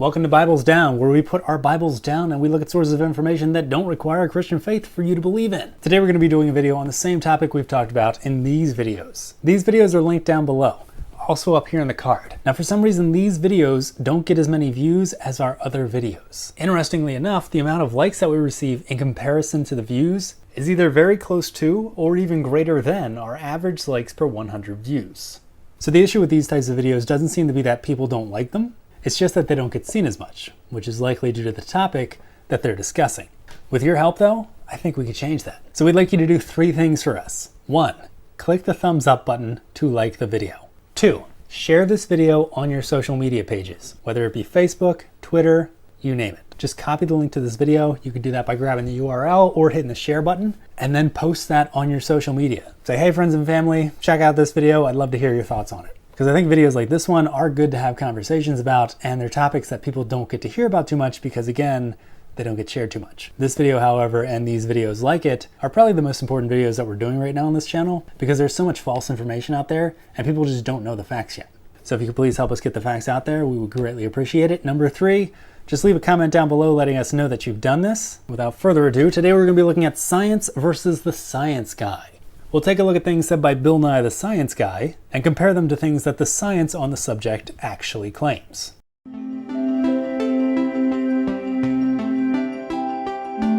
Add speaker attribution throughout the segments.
Speaker 1: Welcome to Bibles Down, where we put our Bibles down and we look at sources of information that don't require a Christian faith for you to believe in. Today we're going to be doing a video on the same topic we've talked about in these videos. These videos are linked down below, also up here in the card. Now for some reason these videos don't get as many views as our other videos. Interestingly enough, the amount of likes that we receive in comparison to the views is either very close to or even greater than our average likes per 100 views. So the issue with these types of videos doesn't seem to be that people don't like them. It's just that they don't get seen as much, which is likely due to the topic that they're discussing. With your help though, I think we could change that. So we'd like you to do 3 things for us. 1, click the thumbs up button to like the video. 2, share this video on your social media pages, whether it be Facebook, Twitter, you name it. Just copy the link to this video. You can do that by grabbing the URL or hitting the share button and then post that on your social media. Say, hey friends and family, check out this video. I'd love to hear your thoughts on it. Because I think videos like this one are good to have conversations about, and they're topics that people don't get to hear about too much because again, they don't get shared too much. This video, however, and these videos like it are probably the most important videos that we're doing right now on this channel because there's so much false information out there and people just don't know the facts yet. So if you could please help us get the facts out there, we would greatly appreciate it. Number 3, just leave a comment down below letting us know that you've done this. Without further ado, today we're going to be looking at science versus the science guy. We'll take a look at things said by Bill Nye, the science guy, and compare them to things that the science on the subject actually claims.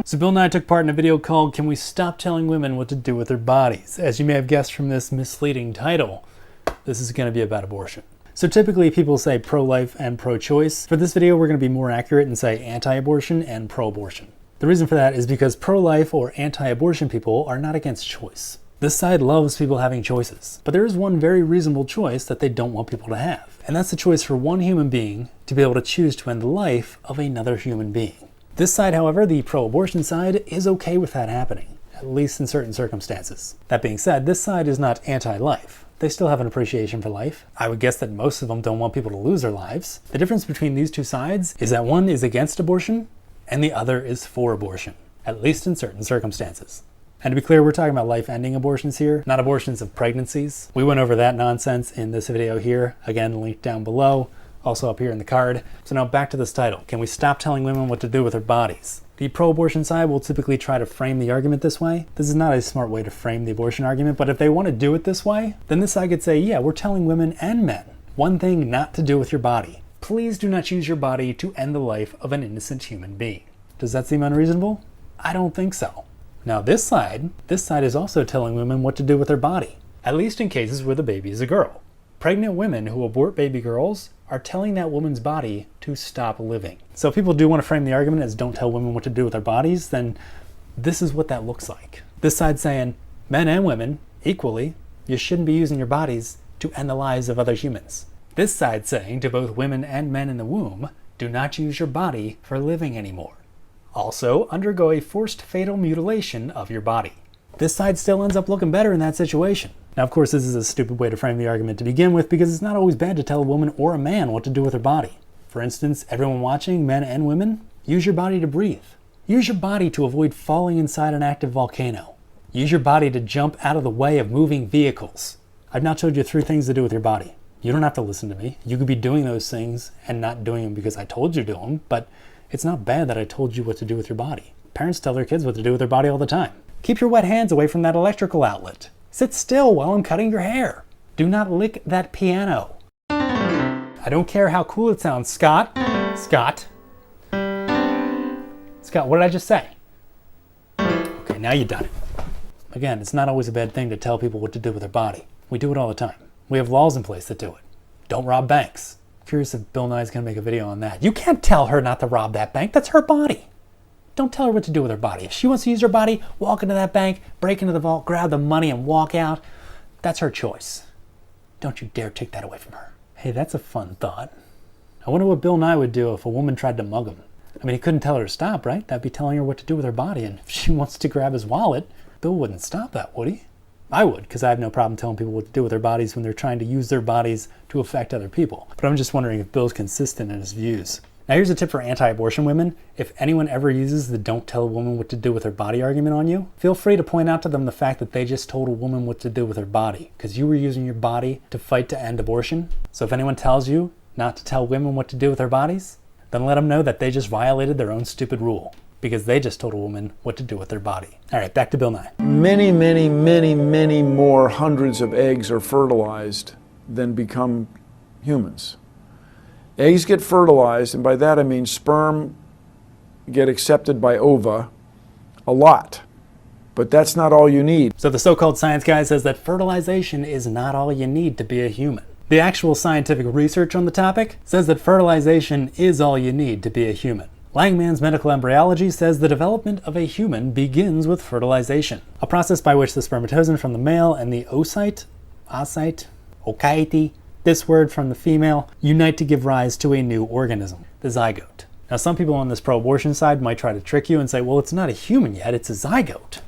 Speaker 1: So Bill Nye took part in a video called "Can We Stop Telling Women What to Do with Their Bodies?" As you may have guessed from this misleading title, this is going to be about abortion. So typically people say pro-life and pro-choice. For this video, we're going to be more accurate and say anti-abortion and pro-abortion. The reason for that is because pro-life or anti-abortion people are not against choice. This side loves people having choices, but there is one very reasonable choice that they don't want people to have. And that's the choice for one human being to be able to choose to end the life of another human being. This side, however, the pro-abortion side, is okay with that happening, at least in certain circumstances. That being said, this side is not anti-life. They still have an appreciation for life. I would guess that most of them don't want people to lose their lives. The difference between these two sides is that one is against abortion and the other is for abortion, at least in certain circumstances. And to be clear, we're talking about life-ending abortions here, not abortions of pregnancies. We went over that nonsense in this video here, again linked down below, also up here in the card. So now back to this title. Can we stop telling women what to do with their bodies? The pro-abortion side will typically try to frame the argument this way. This is not a smart way to frame the abortion argument, but if they want to do it this way, then this side could say, yeah, we're telling women and men one thing not to do with your body. Please do not use your body to end the life of an innocent human being. Does that seem unreasonable? I don't think so. Now this side is also telling women what to do with their body, at least in cases where the baby is a girl. Pregnant women who abort baby girls are telling that woman's body to stop living. So if people do want to frame the argument as don't tell women what to do with their bodies, then this is what that looks like. This side saying, men and women, equally, you shouldn't be using your bodies to end the lives of other humans. This side saying to both women and men in the womb, do not use your body for living anymore. Also, undergo a forced fatal mutilation of your body. This side still ends up looking better in that situation. Now, of course, this is a stupid way to frame the argument to begin with because it's not always bad to tell a woman or a man what to do with their body. For instance, everyone watching, men and women, use your body to breathe. Use your body to avoid falling inside an active volcano. Use your body to jump out of the way of moving vehicles. I've now told you 3 things to do with your body. You don't have to listen to me. You could be doing those things and not doing them because I told you to do them, but it's not bad that I told you what to do with your body. Parents tell their kids what to do with their body all the time. Keep your wet hands away from that electrical outlet. Sit still while I'm cutting your hair. Do not lick that piano. I don't care how cool it sounds, Scott. Scott, what did I just say? Okay, now you've done it. Again, it's not always a bad thing to tell people what to do with their body. We do it all the time. We have laws in place that do it. Don't rob banks. Curious if Bill Nye is going to make a video on that. You can't tell her not to rob that bank. That's her body. Don't tell her what to do with her body. If she wants to use her body, walk into that bank, break into the vault, grab the money, and walk out, that's her choice. Don't you dare take that away from her. Hey, that's a fun thought. I wonder what Bill Nye would do if a woman tried to mug him. I mean, he couldn't tell her to stop, right? That'd be telling her what to do with her body. And if she wants to grab his wallet, Bill wouldn't stop that, would he? I would, because I have no problem telling people what to do with their bodies when they're trying to use their bodies to affect other people. But I'm just wondering if Bill's consistent in his views. Now here's a tip for anti-abortion women. If anyone ever uses the don't tell a woman what to do with her body argument on you, feel free to point out to them the fact that they just told a woman what to do with her body, because you were using your body to fight to end abortion. So if anyone tells you not to tell women what to do with their bodies, then let them know that they just violated their own stupid rule because they just told a woman what to do with their body. All right, back to Bill Nye.
Speaker 2: Many, many, many, many more hundreds of eggs are fertilized than become humans. Eggs get fertilized, and by that I mean sperm get accepted by ova a lot. But that's not all you need.
Speaker 1: So the so-called science guy says that fertilization is not all you need to be a human. The actual scientific research on the topic says that fertilization is all you need to be a human. Langman's Medical Embryology says the development of a human begins with fertilization, a process by which the spermatozoon from the male and the oocyte, this word from the female, unite to give rise to a new organism, the zygote. Now some people on this pro-abortion side might try to trick you and say, well, it's not a human yet, it's a zygote.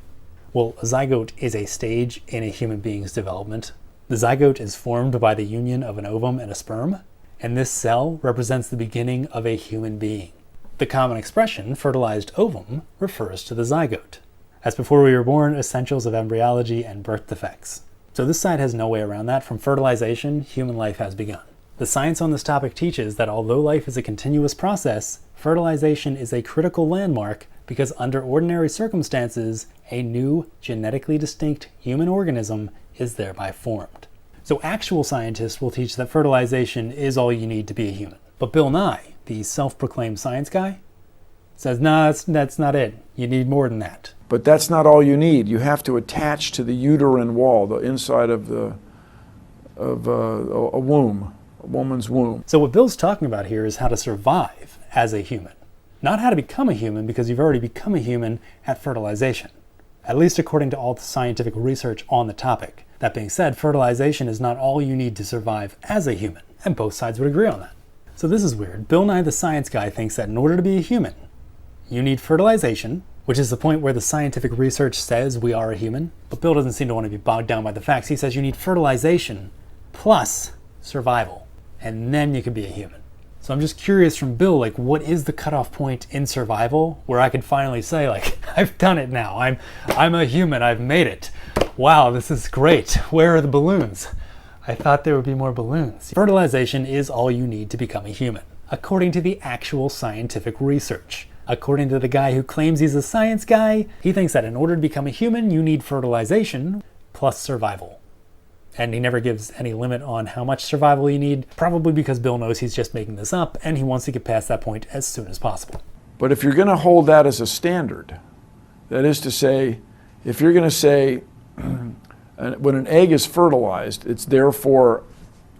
Speaker 1: Well, a zygote is a stage in a human being's development. The zygote is formed by the union of an ovum and a sperm, and this cell represents the beginning of a human being. The common expression, fertilized ovum, refers to the zygote. As before we were born, essentials of embryology and birth defects. So this side has no way around that. From fertilization, human life has begun. The science on this topic teaches that although life is a continuous process, fertilization is a critical landmark because under ordinary circumstances, a new, genetically distinct human organism is thereby formed. So actual scientists will teach that fertilization is all you need to be a human. But Bill Nye, the self-proclaimed science guy, says, no, that's not it. You need more than that.
Speaker 2: But that's not all you need. You have to attach to the uterine wall, the inside of a womb, a woman's womb.
Speaker 1: So what Bill's talking about here is how to survive as a human. Not how to become a human, because you've already become a human at fertilization. At least according to all the scientific research on the topic. That being said, fertilization is not all you need to survive as a human, and both sides would agree on that. So this is weird. Bill Nye the science guy thinks that in order to be a human, you need fertilization, which is the point where the scientific research says we are a human. But Bill doesn't seem to want to be bogged down by the facts. He says you need fertilization plus survival, and then you can be a human. So I'm just curious from Bill, like, what is the cutoff point in survival where I can finally say, like, I've done it now. I'm a human. I've made it. Wow, this is great. Where are the balloons? I thought there would be more balloons. Fertilization is all you need to become a human, according to the actual scientific research. According to the guy who claims he's a science guy, he thinks that in order to become a human, you need fertilization plus survival. And he never gives any limit on how much survival you need, probably because Bill knows he's just making this up and he wants to get past that point as soon as possible.
Speaker 2: But if you're going to hold that as a standard, that is to say, if you're going to say, when an egg is fertilized, it's therefore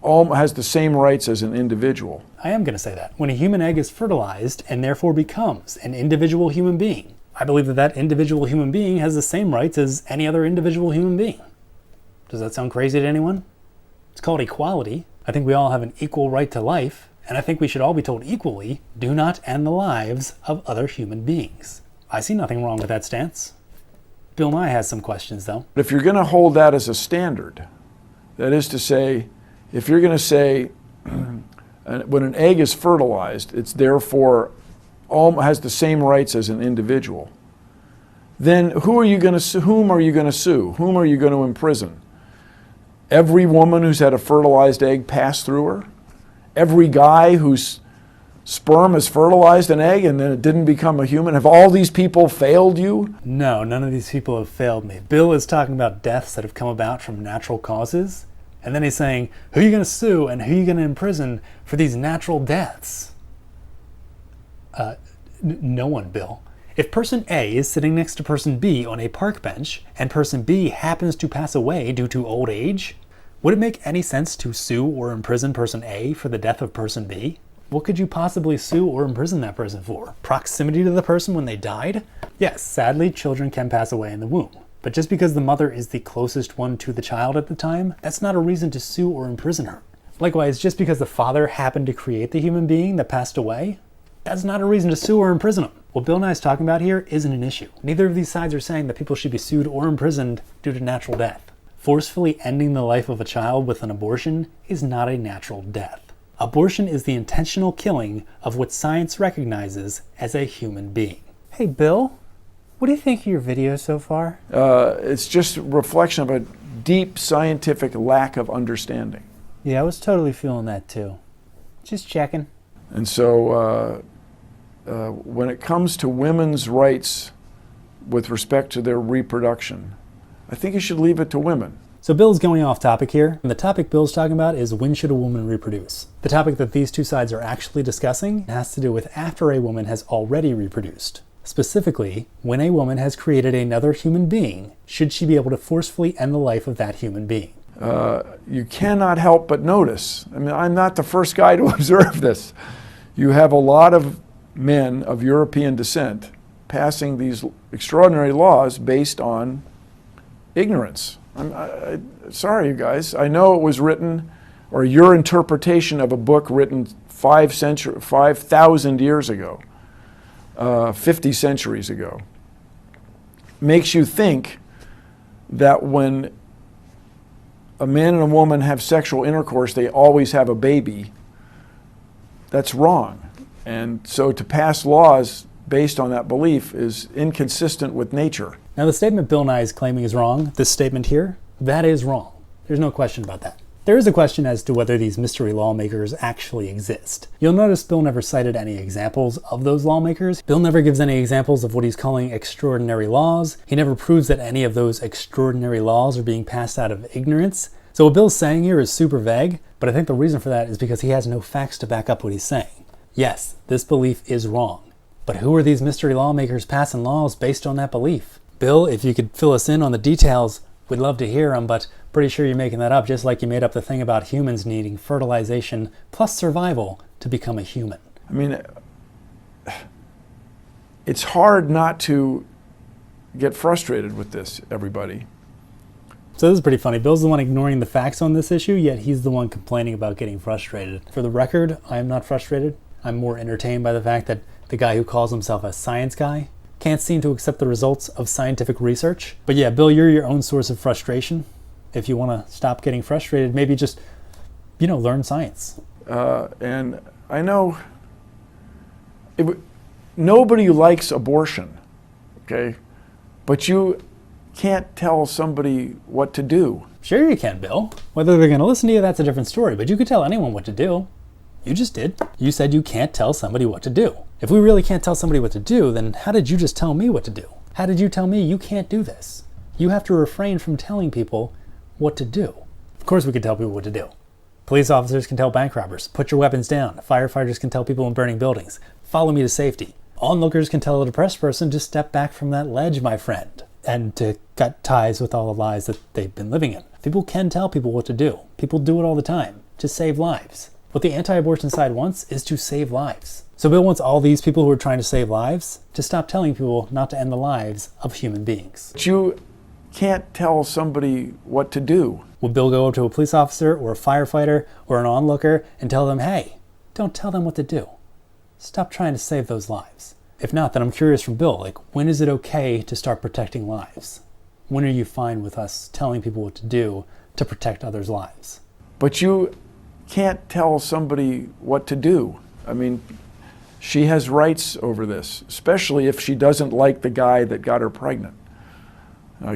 Speaker 2: has the same rights as an individual.
Speaker 1: I am going to say that. When a human egg is fertilized and therefore becomes an individual human being, I believe that that individual human being has the same rights as any other individual human being. Does that sound crazy to anyone? It's called equality. I think we all have an equal right to life, and I think we should all be told equally, do not end the lives of other human beings. I see nothing wrong with that stance. Bill Nye has some questions, though.
Speaker 2: If you're going to hold that as a standard, that is to say, if you're going to say, when an egg is fertilized, it's therefore has the same rights as an individual, then whom are you going to sue? Whom are you going to imprison? Every woman who's had a fertilized egg pass through her? Every guy whose sperm has fertilized an egg and then it didn't become a human? Have all these people failed you?
Speaker 1: No, none of these people have failed me. Bill is talking about deaths that have come about from natural causes. And then he's saying, who are you going to sue and who are you going to imprison for these natural deaths? No one, Bill. If person A is sitting next to person B on a park bench and person B happens to pass away due to old age, would it make any sense to sue or imprison person A for the death of person B? What could you possibly sue or imprison that person for? Proximity to the person when they died? Yes, sadly, children can pass away in the womb. But just because the mother is the closest one to the child at the time, that's not a reason to sue or imprison her. Likewise, just because the father happened to create the human being that passed away, that's not a reason to sue or imprison him. What Bill Nye is talking about here isn't an issue. Neither of these sides are saying that people should be sued or imprisoned due to natural death. Forcefully ending the life of a child with an abortion is not a natural death. Abortion is the intentional killing of what science recognizes as a human being. Hey, Bill, what do you think of your video so far?
Speaker 2: It's just a reflection of a deep scientific lack of understanding.
Speaker 1: Yeah, I was totally feeling that too. Just checking.
Speaker 2: And so when it comes to women's rights with respect to their reproduction, I think you should leave it to women.
Speaker 1: So Bill's going off topic here, and the topic Bill's talking about is when should a woman reproduce? The topic that these two sides are actually discussing has to do with after a woman has already reproduced. Specifically, when a woman has created another human being, should she be able to forcefully end the life of that human being?
Speaker 2: You cannot help but notice, I mean, I'm not the first guy to observe this. You have a lot of men of European descent passing these extraordinary laws based on ignorance. Sorry, you guys. I know it was written, or your interpretation of a book written 5,000 years ago, 50 centuries ago, makes you think that when a man and a woman have sexual intercourse, they always have a baby. That's wrong. And so to pass laws based on that belief is inconsistent with nature.
Speaker 1: Now the statement Bill Nye is claiming is wrong, this statement here, that is wrong. There's no question about that. There is a question as to whether these mystery lawmakers actually exist. You'll notice Bill never cited any examples of those lawmakers. Bill never gives any examples of what he's calling extraordinary laws. He never proves that any of those extraordinary laws are being passed out of ignorance. So what Bill's saying here is super vague, but I think the reason for that is because he has no facts to back up what he's saying. Yes, this belief is wrong. But who are these mystery lawmakers passing laws based on that belief? Bill, if you could fill us in on the details, we'd love to hear them, but pretty sure you're making that up just like you made up the thing about humans needing fertilization plus survival to become a human.
Speaker 2: I mean, it's hard not to get frustrated with this, everybody.
Speaker 1: So this is pretty funny. Bill's the one ignoring the facts on this issue, yet he's the one complaining about getting frustrated. For the record, I am not frustrated. I'm more entertained by the fact that the guy who calls himself a science guy can't seem to accept the results of scientific research. But yeah, Bill, you're your own source of frustration. If you want to stop getting frustrated, maybe just, learn science.
Speaker 2: And I know nobody likes abortion, okay? But you can't tell somebody what to do.
Speaker 1: Sure you can, Bill. Whether they're going to listen to you, that's a different story, but you could tell anyone what to do. You just did. You said you can't tell somebody what to do. If we really can't tell somebody what to do, then how did you just tell me what to do? How did you tell me you can't do this? You have to refrain from telling people what to do. Of course we can tell people what to do. Police officers can tell bank robbers, put your weapons down. Firefighters can tell people in burning buildings, follow me to safety. Onlookers can tell a depressed person to step back from that ledge, my friend, and to cut ties with all the lies that they've been living in. People can tell people what to do. People do it all the time to save lives. What the anti-abortion side wants is to save lives. So Bill wants all these people who are trying to save lives to stop telling people not to end the lives of human beings.
Speaker 2: But you can't tell somebody what to do.
Speaker 1: Will Bill go up to a police officer or a firefighter or an onlooker and tell them, hey, don't tell them what to do. Stop trying to save those lives. If not, then I'm curious from Bill, when is it okay to start protecting lives? When are you fine with us telling people what to do to protect others' lives?
Speaker 2: But you can't tell somebody what to do. I mean, she has rights over this, especially if she doesn't like the guy that got her pregnant.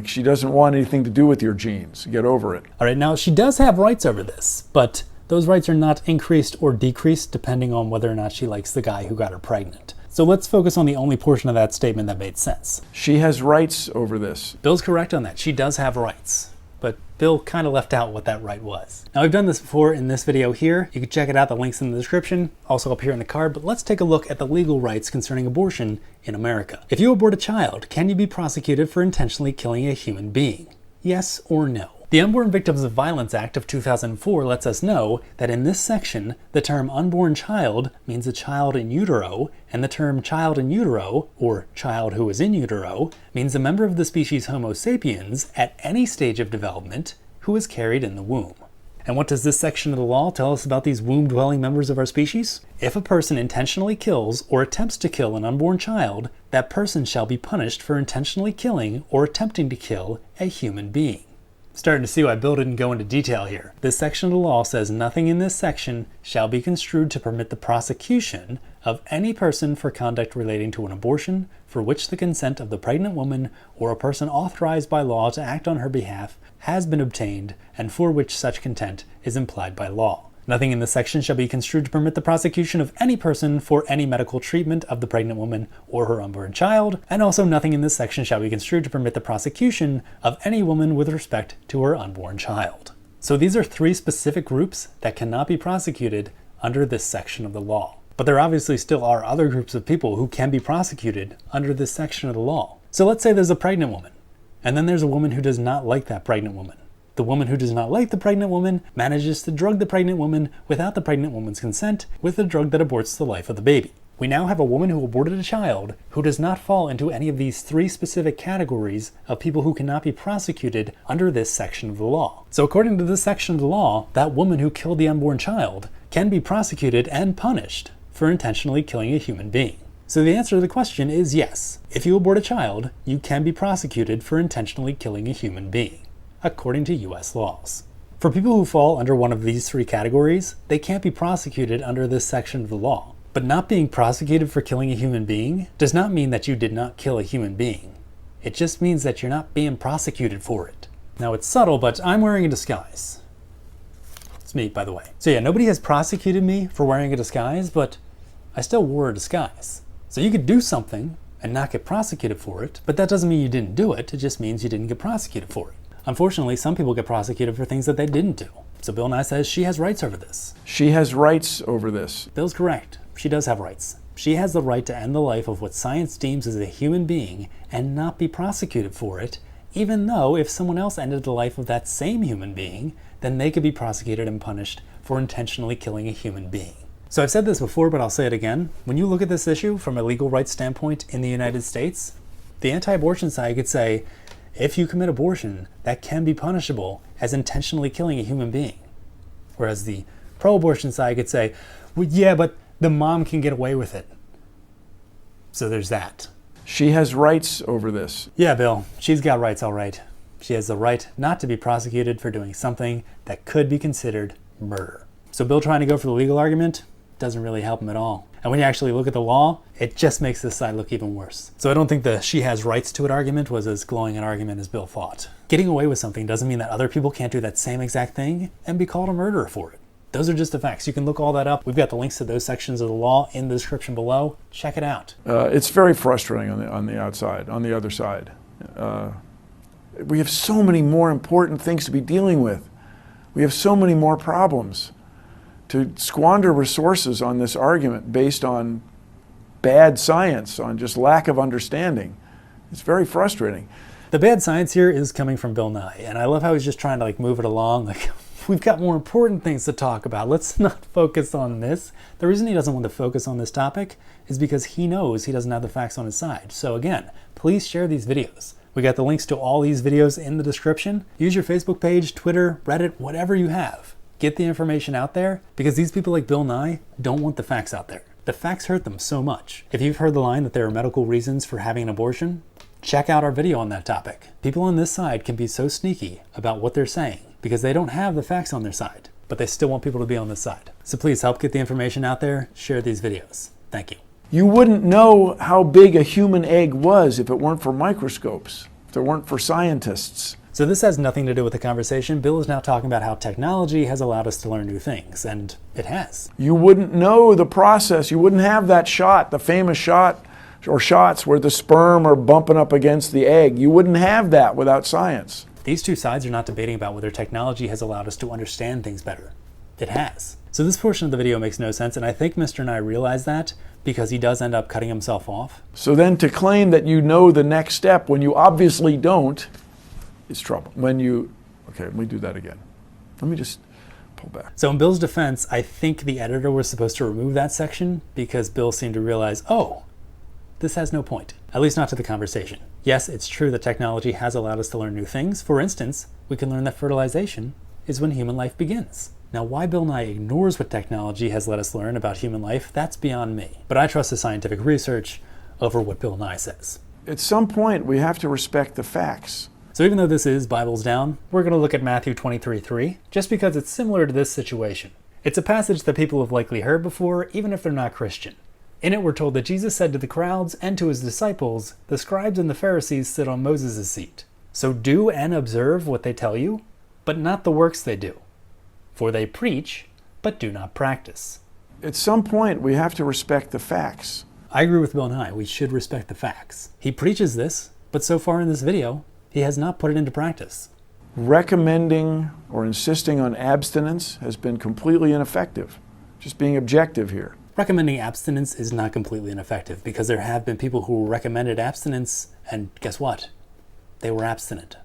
Speaker 2: She doesn't want anything to do with your genes. Get over it.
Speaker 1: All right, now she does have rights over this, but those rights are not increased or decreased depending on whether or not she likes the guy who got her pregnant. So let's focus on the only portion of that statement that made sense.
Speaker 2: She has rights over this.
Speaker 1: Bill's correct on that. She does have rights. But Bill kind of left out what that right was. Now, I've done this before in this video here. You can check it out. The link's in the description, also up here in the card. But let's take a look at the legal rights concerning abortion in America. If you abort a child, can you be prosecuted for intentionally killing a human being? Yes or no? The Unborn Victims of Violence Act of 2004 lets us know that in this section, the term unborn child means a child in utero, and the term child in utero, or child who is in utero, means a member of the species Homo sapiens at any stage of development who is carried in the womb. And what does this section of the law tell us about these womb-dwelling members of our species? If a person intentionally kills or attempts to kill an unborn child, that person shall be punished for intentionally killing or attempting to kill a human being. Starting to see why Bill didn't go into detail here. This section of the law says nothing in this section shall be construed to permit the prosecution of any person for conduct relating to an abortion for which the consent of the pregnant woman or a person authorized by law to act on her behalf has been obtained and for which such consent is implied by law. Nothing in this section shall be construed to permit the prosecution of any person for any medical treatment of the pregnant woman or her unborn child, and also nothing in this section shall be construed to permit the prosecution of any woman with respect to her unborn child. So these are 3 specific groups that cannot be prosecuted under this section of the law. But there obviously still are other groups of people who can be prosecuted under this section of the law. So let's say there's a pregnant woman, and then there's a woman who does not like that pregnant woman. The woman who does not like the pregnant woman manages to drug the pregnant woman without the pregnant woman's consent with a drug that aborts the life of the baby. We now have a woman who aborted a child who does not fall into any of these 3 specific categories of people who cannot be prosecuted under this section of the law. So according to this section of the law, that woman who killed the unborn child can be prosecuted and punished for intentionally killing a human being. So the answer to the question is yes. If you abort a child, you can be prosecuted for intentionally killing a human being, according to US laws. For people who fall under one of these 3 categories, they can't be prosecuted under this section of the law. But not being prosecuted for killing a human being does not mean that you did not kill a human being. It just means that you're not being prosecuted for it. Now it's subtle, but I'm wearing a disguise. It's me, by the way. So yeah, nobody has prosecuted me for wearing a disguise, but I still wore a disguise. So you could do something and not get prosecuted for it, but that doesn't mean you didn't do it. It just means you didn't get prosecuted for it. Unfortunately, some people get prosecuted for things that they didn't do. So Bill Nye says she has rights over this.
Speaker 2: She has rights over this.
Speaker 1: Bill's correct. She does have rights. She has the right to end the life of what science deems as a human being and not be prosecuted for it, even though if someone else ended the life of that same human being, then they could be prosecuted and punished for intentionally killing a human being. So I've said this before, but I'll say it again. When you look at this issue from a legal rights standpoint in the United States, the anti-abortion side could say, if you commit abortion, that can be punishable as intentionally killing a human being. Whereas the pro-abortion side could say, well, yeah, but the mom can get away with it. So there's that.
Speaker 2: She has rights over this.
Speaker 1: Yeah, Bill, she's got rights, all right. She has the right not to be prosecuted for doing something that could be considered murder. So Bill trying to go for the legal argument doesn't really help him at all. And when you actually look at the law, it just makes this side look even worse. So I don't think the she has rights to it argument was as glowing an argument as Bill thought. Getting away with something doesn't mean that other people can't do that same exact thing and be called a murderer for it. Those are just the facts. You can look all that up. We've got the links to those sections of the law in the description below. Check it out.
Speaker 2: It's very frustrating on the other side. We have so many more important things to be dealing with. We have so many more problems. To squander resources on this argument based on bad science, on just lack of understanding, it's very frustrating.
Speaker 1: The bad science here is coming from Bill Nye, and I love how he's just trying to move it along. We've got more important things to talk about. Let's not focus on this. The reason he doesn't want to focus on this topic is because he knows he doesn't have the facts on his side. So again, please share these videos. We got the links to all these videos in the description. Use your Facebook page, Twitter, Reddit, whatever you have. Get the information out there, because these people like Bill Nye don't want the facts out there. The facts hurt them so much. If you've heard the line that there are medical reasons for having an abortion, check out our video on that topic. People on this side can be so sneaky about what they're saying because they don't have the facts on their side, but they still want people to be on this side. So please help get the information out there, share these videos. Thank you.
Speaker 2: You wouldn't know how big a human egg was if it weren't for microscopes, if it weren't for scientists.
Speaker 1: So this has nothing to do with the conversation. Bill is now talking about how technology has allowed us to learn new things, and it has.
Speaker 2: You wouldn't know the process. You wouldn't have that shot, the famous shot or shots where the sperm are bumping up against the egg. You wouldn't have that without science.
Speaker 1: These two sides are not debating about whether technology has allowed us to understand things better. It has. So this portion of the video makes no sense, and I think Mr. Nye realized that because he does end up cutting himself off.
Speaker 2: So then to claim that you know the next step when you obviously don't, is trouble. Okay, let me do that again. Let me just pull back.
Speaker 1: So in Bill's defense, I think the editor was supposed to remove that section because Bill seemed to realize, oh, this has no point, at least not to the conversation. Yes, it's true that technology has allowed us to learn new things. For instance, we can learn that fertilization is when human life begins. Now, why Bill Nye ignores what technology has let us learn about human life, that's beyond me. But I trust the scientific research over what Bill Nye says.
Speaker 2: At some point, we have to respect the facts.
Speaker 1: So even though this is Bibles Down, we're going to look at Matthew 23:3, just because it's similar to this situation. It's a passage that people have likely heard before, even if they're not Christian. In it, we're told that Jesus said to the crowds and to his disciples, "The scribes and the Pharisees sit on Moses' seat. So do and observe what they tell you, but not the works they do. For they preach, but do not practice.
Speaker 2: At some point, we have to respect the facts.
Speaker 1: I agree with Bill Nye. We should respect the facts. He preaches this, but so far in this video, he has not put it into practice.
Speaker 2: Recommending or insisting on abstinence has been completely ineffective. Just being objective here.
Speaker 1: Recommending abstinence is not completely ineffective because there have been people who recommended abstinence and guess what? They were abstinent.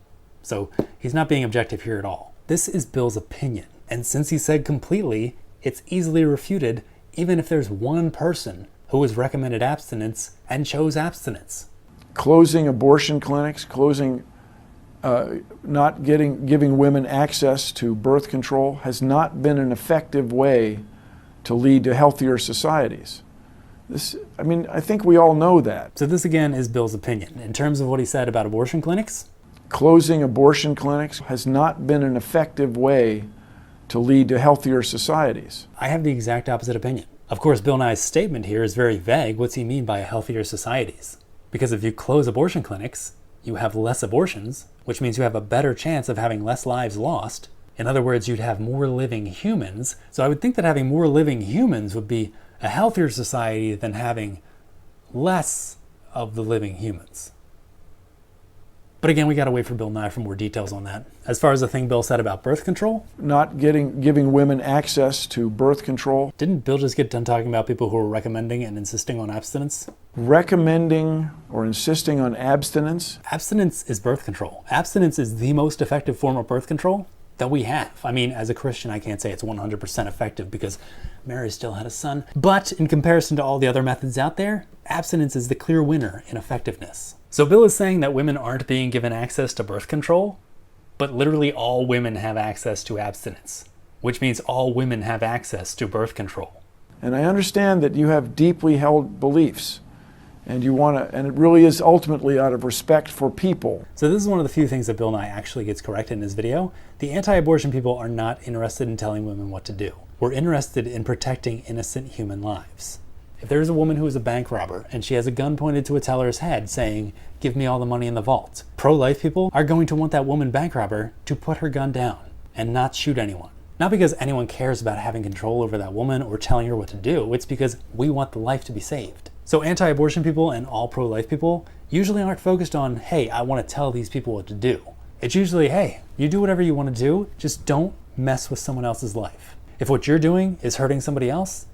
Speaker 1: So he's not being objective here at all. This is Bill's opinion. And since he said completely, it's easily refuted even if there's one person who has recommended abstinence and chose abstinence.
Speaker 2: Closing abortion clinics, giving women access to birth control has not been an effective way to lead to healthier societies. I think we all know that.
Speaker 1: So this again is Bill's opinion. In terms of what he said about abortion clinics,
Speaker 2: closing abortion clinics has not been an effective way to lead to healthier societies.
Speaker 1: I have the exact opposite opinion. Of course, Bill Nye's statement here is very vague. What's he mean by healthier societies? Because if you close abortion clinics, you have less abortions, which means you have a better chance of having less lives lost. In other words, you'd have more living humans. So I would think that having more living humans would be a healthier society than having less of the living humans. But again, we gotta wait for Bill Nye for more details on that. As far as the thing Bill said about birth control,
Speaker 2: giving women access to birth control.
Speaker 1: Didn't Bill just get done talking about people who are recommending and insisting on abstinence?
Speaker 2: Recommending or insisting on abstinence.
Speaker 1: Abstinence is birth control. Abstinence is the most effective form of birth control that we have. I mean, as a Christian, I can't say it's 100% effective because Mary still had a son. But in comparison to all the other methods out there, abstinence is the clear winner in effectiveness. So Bill is saying that women aren't being given access to birth control, but literally all women have access to abstinence, which means all women have access to birth control.
Speaker 2: And I understand that you have deeply held beliefs, and it really is ultimately out of respect for people.
Speaker 1: So this is one of the few things that Bill Nye actually gets corrected in his video. The anti-abortion people are not interested in telling women what to do. We're interested in protecting innocent human lives. If there's a woman who is a bank robber and she has a gun pointed to a teller's head saying, "Give me all the money in the vault," pro-life people are going to want that woman bank robber to put her gun down and not shoot anyone. Not because anyone cares about having control over that woman or telling her what to do, it's because we want the life to be saved. So anti-abortion people and all pro-life people usually aren't focused on, hey, I want to tell these people what to do. It's usually, hey, you do whatever you want to do, just don't mess with someone else's life. If what you're doing is hurting somebody else,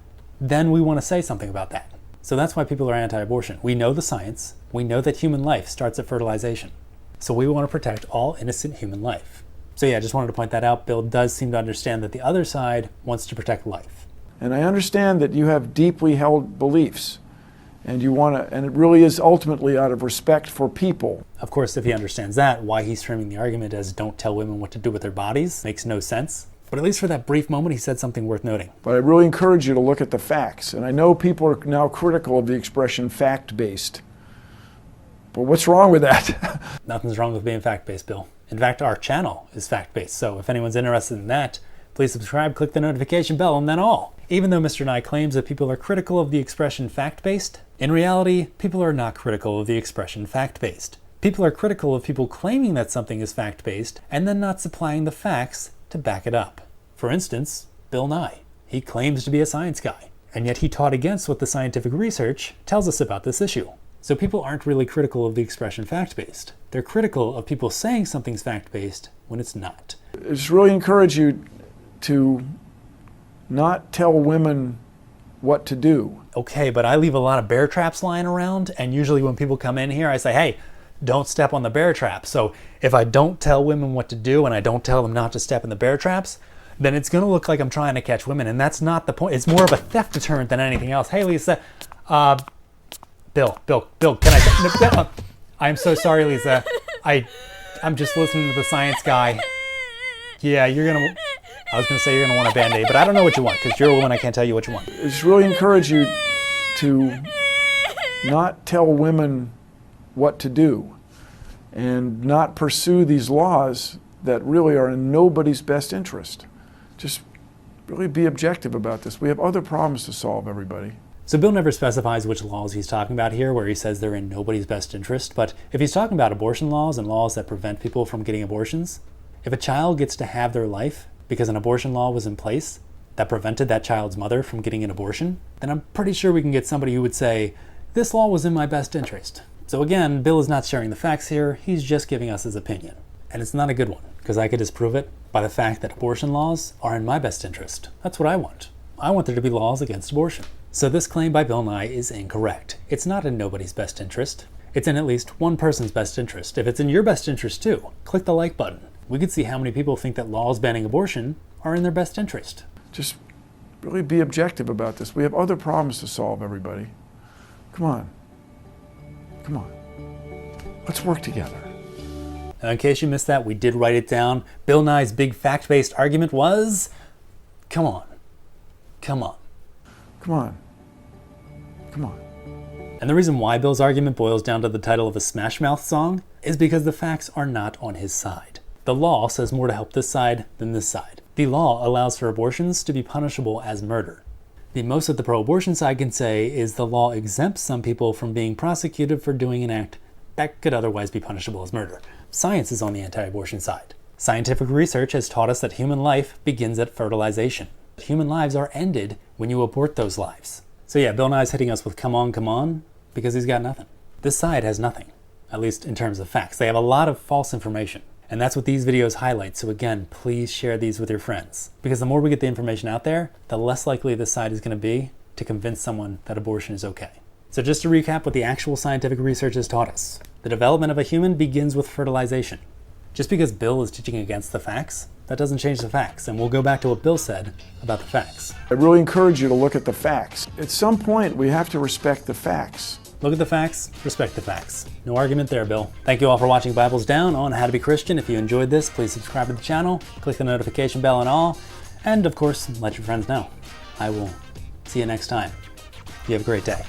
Speaker 1: then we want to say something about that. So that's why people are anti-abortion. We know the science. We know that human life starts at fertilization. So we want to protect all innocent human life. So yeah, I just wanted to point that out. Bill does seem to understand that the other side wants to protect life.
Speaker 2: And I understand that you have deeply held beliefs, and it really is ultimately out of respect for people.
Speaker 1: Of course, if he understands that, why he's framing the argument as don't tell women what to do with their bodies makes no sense. But at least for that brief moment, he said something worth noting.
Speaker 2: But I really encourage you to look at the facts. And I know people are now critical of the expression fact-based. But what's wrong with that?
Speaker 1: Nothing's wrong with being fact-based, Bill. In fact, our channel is fact-based. So if anyone's interested in that, please subscribe, click the notification bell, and then all. Even though Mr. Nye claims that people are critical of the expression fact-based, in reality, people are not critical of the expression fact-based. People are critical of people claiming that something is fact-based and then not supplying the facts to back it up. For instance, Bill Nye. He claims to be a science guy, and yet he taught against what the scientific research tells us about this issue. So people aren't really critical of the expression fact-based. They're critical of people saying something's fact-based when it's not.
Speaker 2: I just really encourage you to not tell women what to do.
Speaker 1: Okay, but I leave a lot of bear traps lying around, and usually when people come in here, I say, hey, don't step on the bear traps. So if I don't tell women what to do and I don't tell them not to step in the bear traps, then it's going to look like I'm trying to catch women, and that's not the point. It's more of a theft deterrent than anything else. Hey, Lisa, Bill, can I? I'm so sorry, Lisa. I'm just listening to the science guy. Yeah, I was going to say you're going to want a Band-Aid, but I don't know what you want because you're a woman. I can't tell you what you want.
Speaker 2: I just really encourage you to not tell women what to do and not pursue these laws that really are in nobody's best interest. Just really be objective about this. We have other problems to solve, everybody.
Speaker 1: So Bill never specifies which laws he's talking about here, where he says they're in nobody's best interest. But if he's talking about abortion laws and laws that prevent people from getting abortions, if a child gets to have their life because an abortion law was in place, that prevented that child's mother from getting an abortion, then I'm pretty sure we can get somebody who would say, this law was in my best interest. So again, Bill is not sharing the facts here, he's just giving us his opinion. And it's not a good one, because I could disprove it by the fact that abortion laws are in my best interest. That's what I want. I want there to be laws against abortion. So this claim by Bill Nye is incorrect. It's not in nobody's best interest. It's in at least one person's best interest. If it's in your best interest too, click the like button. We could see how many people think that laws banning abortion are in their best interest.
Speaker 2: Just really be objective about this. We have other problems to solve, everybody. Come on. Come on. Let's work together.
Speaker 1: Now, in case you missed that, we did write it down. Bill Nye's big fact-based argument was, come on. Come on.
Speaker 2: Come on. Come on.
Speaker 1: And the reason why Bill's argument boils down to the title of a Smash Mouth song is because the facts are not on his side. The law says more to help this side than this side. The law allows for abortions to be punishable as murder. The most that the pro-abortion side can say is the law exempts some people from being prosecuted for doing an act that could otherwise be punishable as murder. Science is on the anti-abortion side. Scientific research has taught us that human life begins at fertilization. Human lives are ended when you abort those lives. So yeah, Bill Nye's hitting us with come on, because he's got nothing. This side has nothing, at least in terms of facts. They have a lot of false information. And that's what these videos highlight. So again, please share these with your friends. Because the more we get the information out there, the less likely this side is going to be to convince someone that abortion is okay. So just to recap what the actual scientific research has taught us. The development of a human begins with fertilization. Just because Bill is teaching against the facts, that doesn't change the facts. And we'll go back to what Bill said about the facts.
Speaker 2: I really encourage you to look at the facts. At some point, we have to respect the facts.
Speaker 1: Look at the facts, respect the facts. No argument there, Bill. Thank you all for watching Bibles Down on How to Be Christian. If you enjoyed this, please subscribe to the channel, click the notification bell and all, and of course, let your friends know. I will see you next time. You have a great day.